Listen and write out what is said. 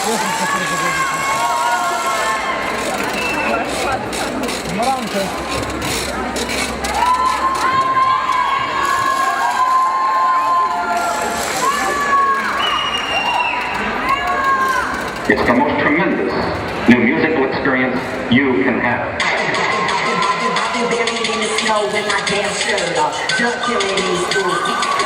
It's the most tremendous new musical experience you can have. I've been buried in the snow with my damn shirt off. Drunk killing these fools.